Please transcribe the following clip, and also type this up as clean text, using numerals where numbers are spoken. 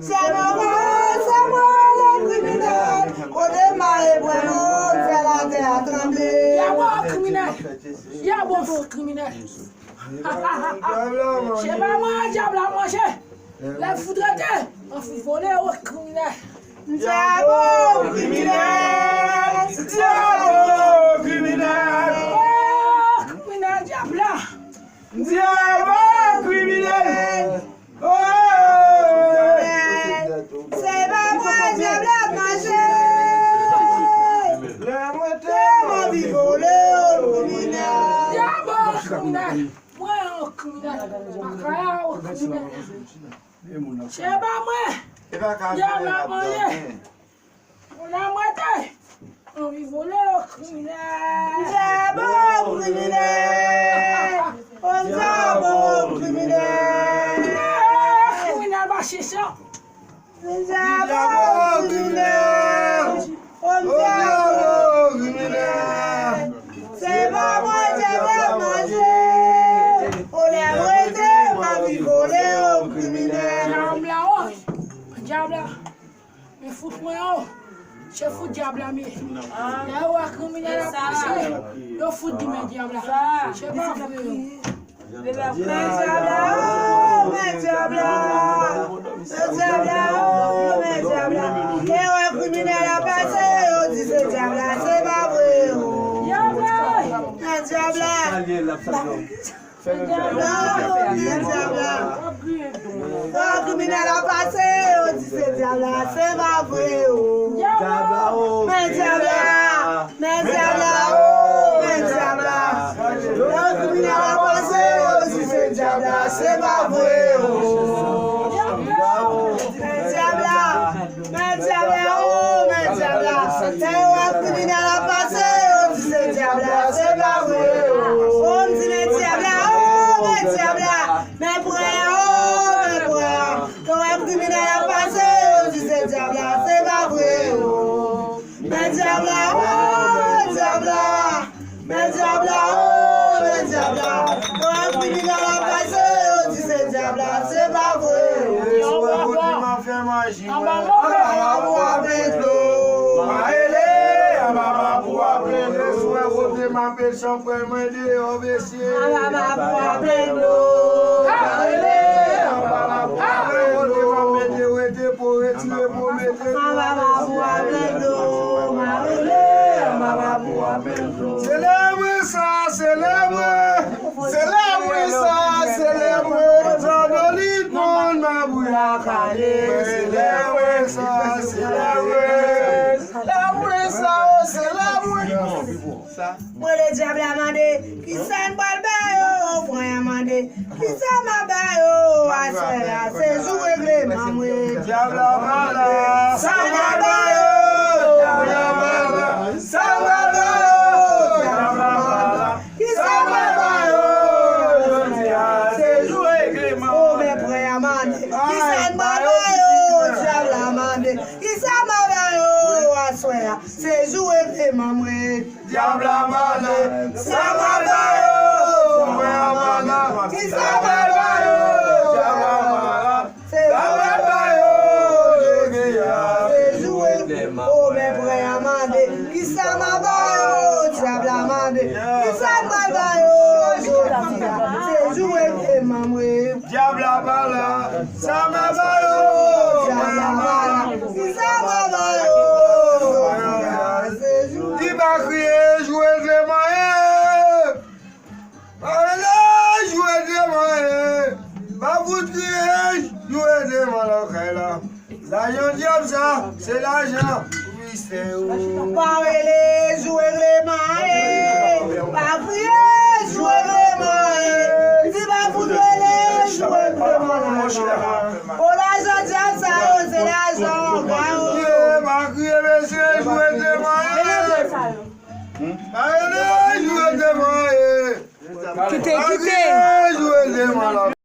C'est moi le criminel. Au démarrer pour nous, c'est la terre trembler. Y'a bon criminel. Y'a bon criminel. C'est pas moi, diable à manger. La foudreté, on fout voler au criminel. Diabo criminel. Diabo criminel. Oh, criminel, diable là. Diabo criminel. Oh, c'est pas moi, diable à manger. La moitié m'a vie volé au criminel. Diable criminel. Moi, un criminel. Akaya au criminel. C'est pas moi. Diable à manger. On a moitié. On vit voler au criminel. Diabo criminel. Oh, diabo criminel. Criminel, va chez ça. Diabo criminel. Oh, diabo criminel. C'est pas moi, diable à manger. On l'a moitié, m'a vie volé au criminel. Diable là, oh. Diable là. Mais fout-moi, oh. C'est fou diable là, mais. Là, où un criminel a passé. Le fout du même diable là. C'est pas vrai. Mais diable là, oh, mais diable là. Mais diable là, oh, mais diable là. Et un criminel a passé, on dit ce diable là, c'est pas vrai. Diable là. Mais diable là. Mais diable là, un criminel a passé, on dit ce diable là, c'est pas vrai. Mais diable là, mais diable là, oh, mais diable là. Un criminel a passé, on dit ce diable là, c'est pas vrai. Mais diable là, mais diable là, oh, mais diable là. Un criminel a passé, on dit ce diable là, c'est pas vrai. On dit mais diable là, oh, mais diable là. Mais frère, oh, mais frère. Quand un criminel a passé, on dit ce diable là, c'est pas vrai. Mais diable là, oh, mais diable là. Mais diable là, oh, mais diable là. Quand un criminel a passé, on dit ce diable là, c'est pas vrai. Célèbre ça, célèbre ça, célèbre. J'adore monde ma bouilla calée. Célèbre ça, célèbre ça, célèbre. Moi le diable a mandé, qui s'en parle bien, oh, frère a mandé, qui s'en m'a bien, oh, à c'est jouer réglé, maman. Diable a malade, Ça m'a bien, oh, diable a malade, ça va bien, diable a malade, qui s'en m'a bien, oh, c'est jouer Clément. oh, mes frères a mandé, qui s'en m'a bien, oh, diable a mandé, qui s'en m'a bien, oh, à c'est jouer réglé, maman. Diable a malade, ça va bien, frère a malade, Qui ça s'en va m'a bien, diable a malade, C'est ça va bien, c'est jouer, oh, mes frères a mandé, qui s'en m'a bien, oh, diable a mandé, qui s'en m'a bien, oh, c'est jouer réglé, maman. diable a malade, ça va bien, Diable a malade, qui s'en m'a bien, oh, c'est jouer. il va crier, jouer des moyens. Allez, jouer des moyens. Va vous crier, jouer des moyens. L'argent diable, ça, c'est l'argent. Oui, c'est où? Parlez, jouer les mains, pas prier, jouer les mains. Si pas vous donner, jouer les mains. Oh, l'argent diable, ça, c'est l'argent. Va crier, monsieur, jouer des moyens. Allez, jouer des moyens. Quittez, Va quittez. crier, jouer des moyens.